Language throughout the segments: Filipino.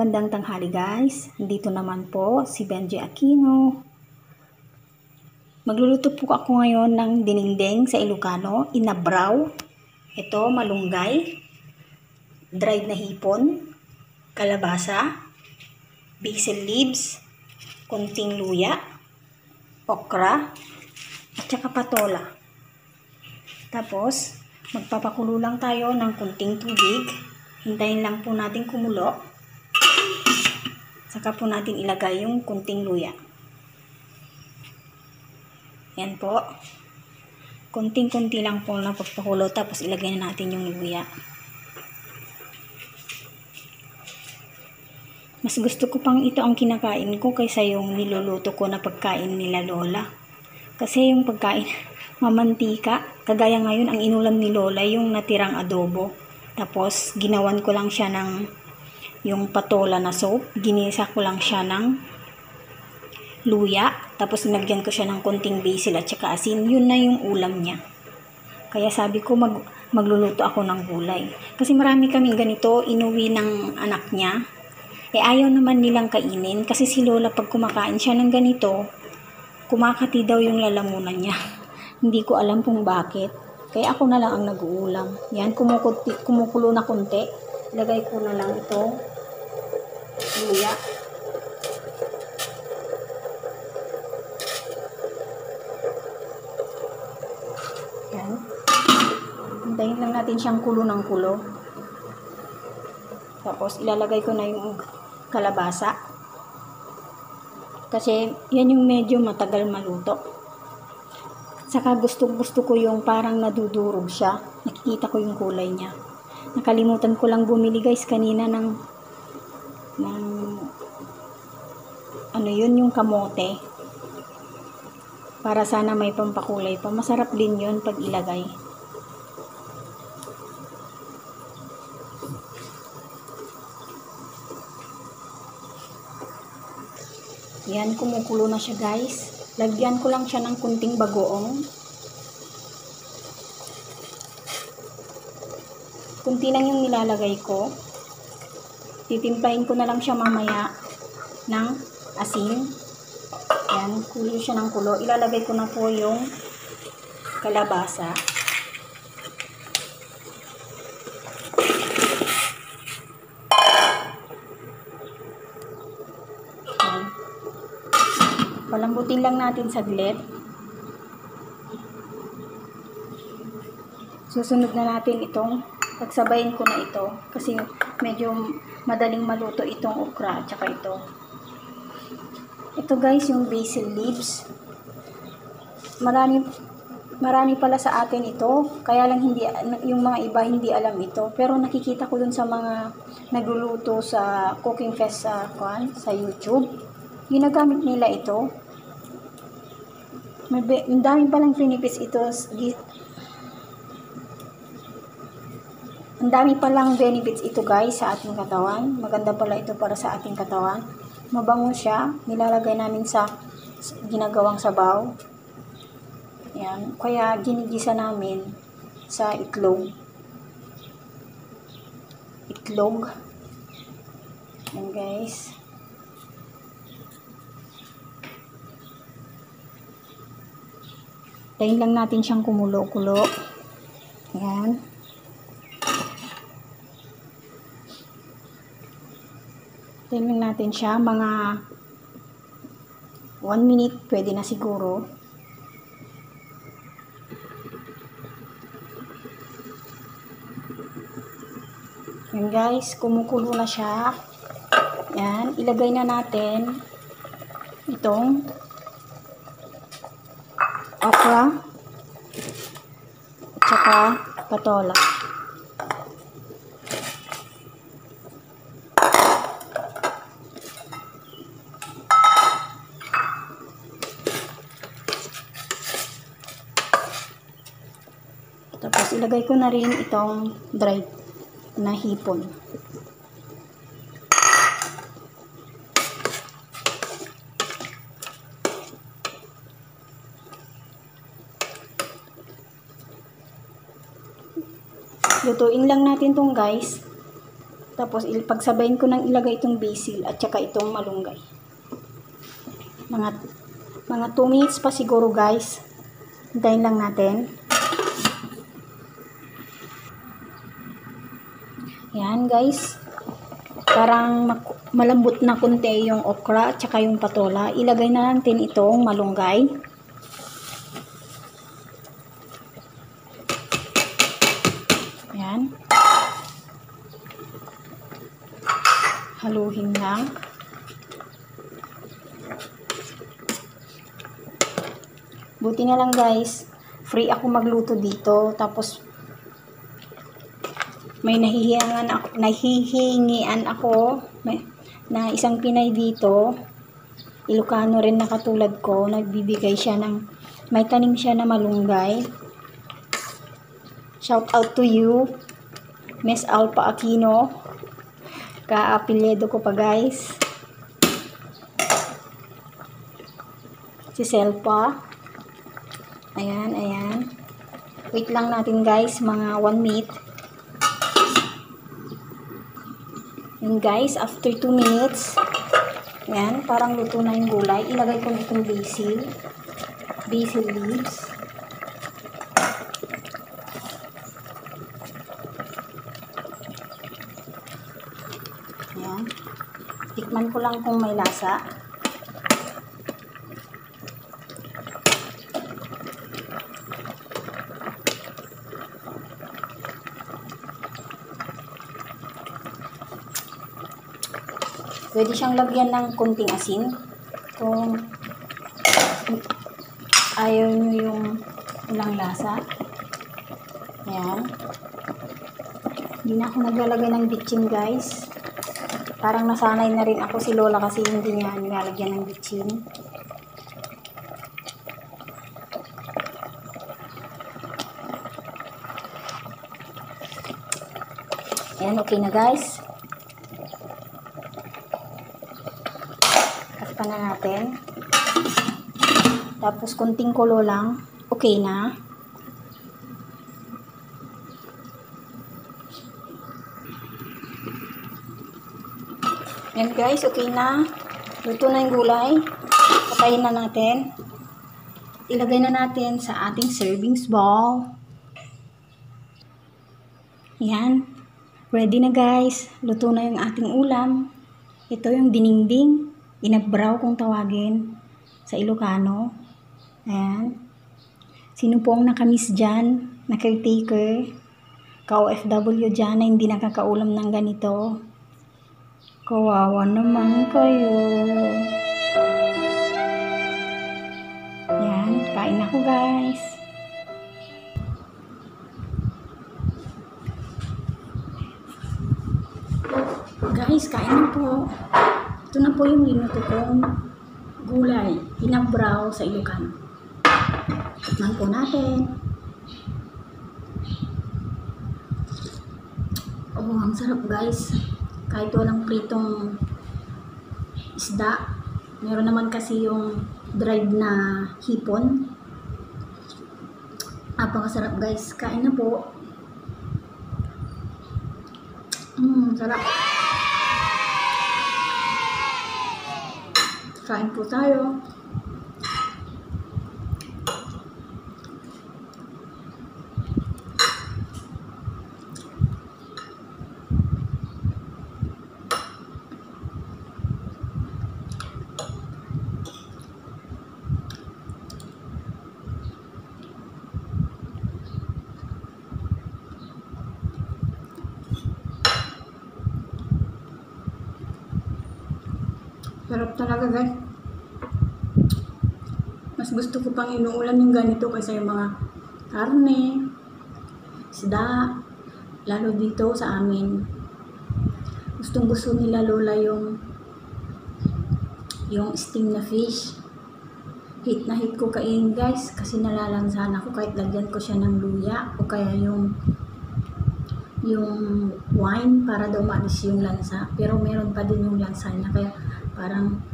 Magandang tanghali guys. Dito naman po si Benji Aquino. Magluluto po ako ngayon ng dinengdeng sa Ilocano, inabraw. Ito, malunggay, dried na hipon, kalabasa, basil leaves, konting luya, okra, at saka patola. Tapos, magpapakulo lang tayo ng konting tubig. Hintayin lang po natin kumulo. Saka po natin ilagay yung kunting luya. Yan po. Kunting-kunti lang po na pagpakulo. Tapos ilagay na natin yung luya. Mas gusto ko pang ito ang kinakain ko kaysa yung niluluto ko na pagkain nila lola. Kasi yung pagkain mamantika. Kagaya ngayon ang inulam ni lola yung natirang adobo. Tapos ginawan ko lang siya ng yung patola na soup, ginisa ko lang siya ng luya, tapos nilagyan ko siya ng konting basil at saka asin. Yun na yung ulam niya. Kaya sabi ko magluluto ako ng gulay. Kasi marami kaming ganito, inuwi ng anak niya. Ayaw naman nilang kainin kasi si lola pag kumakain siya ng ganito, kumakati daw yung lalamunan niya. Hindi ko alam kung bakit. Kaya ako na lang ang nag-uulam. Yan, kumukulo na konti. Lagay ko na lang ito luya. Yan. Hintayin lang natin siyang kulo ng kulo. Tapos ilalagay ko na yung kalabasa. Kasi yan yung medyo matagal maluto. Saka gusto ko yung parang nadudurog siya. Nakikita ko yung kulay niya. Nakalimutan ko lang bumili guys kanina ng ano yun, yung kamote, para sana may pampakulay pa. Masarap din yun pag ilagay. Yan, kumukulo na siya guys. Lagyan ko lang siya ng kunting bagoong. Kunti lang yung nilalagay ko. Titimplahin ko na lang siya mamaya ng asin. Yan, kulo siya ng kulo. Ilalagay ko na po yung kalabasa. Yan. Palambutin lang natin saglit. Susunod na natin itong pagsabayin ko na ito kasi medyo madaling maluto itong okra at saka ito. Ito guys yung basil leaves. Marami pala sa atin ito, kaya lang hindi yung mga iba hindi alam ito. Pero nakikita ko dun sa mga nagluluto sa cooking fest sa YouTube. Ginagamit nila ito. Ang dami palang benefits ito. Ang dami palang benefits ito guys sa ating katawan. Maganda pala ito para sa ating katawan. Mabango siya. Nilalagay namin sa ginagawang sabaw. Yan. Kaya ginigisa namin sa itlog. Itlog. Yan guys. Tayin lang natin siyang kumulo-kulo. Yan. Tayin lang natin siya. Mga 1 minute pwede na siguro. Yan guys. Kumukulo na siya. Yan. Ilagay na natin itong okra at saka patola. Tapos ilagay ko na rin itong dried na hipon. Lutuin lang natin tong guys. Tapos pagsabayin ko nang ilagay itong basil at saka itong malunggay. Mga 2 minutes pa siguro guys. Hintayin lang natin. Yan guys. Parang malambot na konti yung okra at saka yung patola. Ilagay na natin itong malunggay. Yan. Haluhin lang. Buti na lang guys, free ako magluto dito. Tapos may nahihingian ako na isang Pinay dito. Ilocano rin na katulad ko. Nagbibigay siya ng, may tanim siya na malunggay. Shout out to you, Miss Alpa Aquino. Ka-apelyido ko pa guys. Si Selpa. Ayan, ayan. Wait lang natin guys, mga 1 minute. Yun guys, after 2 minutes, ayan, parang luto na yung gulay. Ilagay ko itong basil leaves. Ayan. Tikman ko lang kung may lasa. Pwede siyang lagyan ng konting asin kung ayaw nyo yung walang lasa. Ayan. Hindi na ako naglalagay ng bitchin guys. Parang nasanay na rin ako si Lola kasi hindi niya nilalagyan ng bitchin. Ayan, okay na guys. Takpan na natin. Tapos konting kulo lang. Okay na. Ayan guys, okay na. Luto na yung gulay. Patayin na natin. Ilagay na natin sa ating serving bowl. Ayan. Ready na guys. Luto na yung ating ulam. Ito yung dininding. Inabraw kung tawagin sa Ilocano. Ayan. Sino po ang nakamiss dyan? Na caretaker? Ka-OFW dyan na hindi nakakaulam ng ganito? Kawawa naman kayo. Ayan. Kain ako guys. Guys, kain na po. Ito na po yung linuto kong gulay, inabraw sa Ilocano. Tikman po natin. Oh, ang sarap guys. Kahit walang pritong isda. Meron naman kasi yung dried na hipon. Napakasarap guys. Kain na po. Sarap. Kain po tayo. Sarap talaga guys. Mas gusto ko pang inuulam yung ganito kaysa yung mga karne, isda, lalo dito sa amin. Gustong gusto nila Lola yung steam na fish. Hit na hit ko kain guys kasi nalalansahan ako kahit lagyan ko siya ng luya o kaya yung wine para daw maalis yung lansa. Pero meron pa din yung lansa niya kaya parang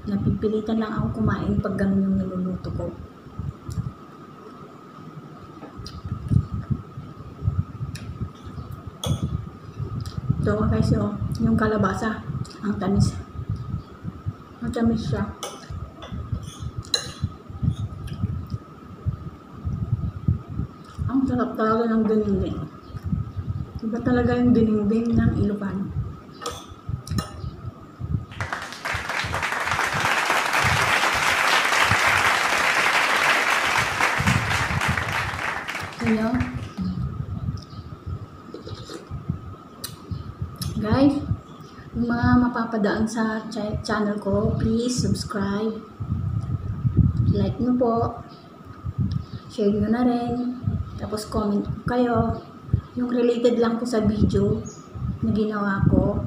napipilitan lang ako kumain pag ganun yung niluluto ko. Ito guys, yung kalabasa, ang tamis. Matamis siya. Ang sarap talaga ng dinding. Iba talaga yung dinding ng Ilocano. Kaya, guys, yung mga mapapadaan sa channel ko, please subscribe, like nyo po, share nyo na rin, tapos comment kayo yung related lang po sa video na ginawa ko.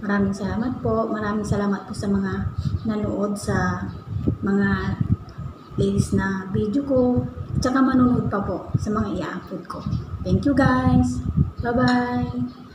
Maraming salamat po sa mga nanood sa mga latest na video ko, at saka manonood pa po sa mga i-upload ko. Thank you guys, bye bye.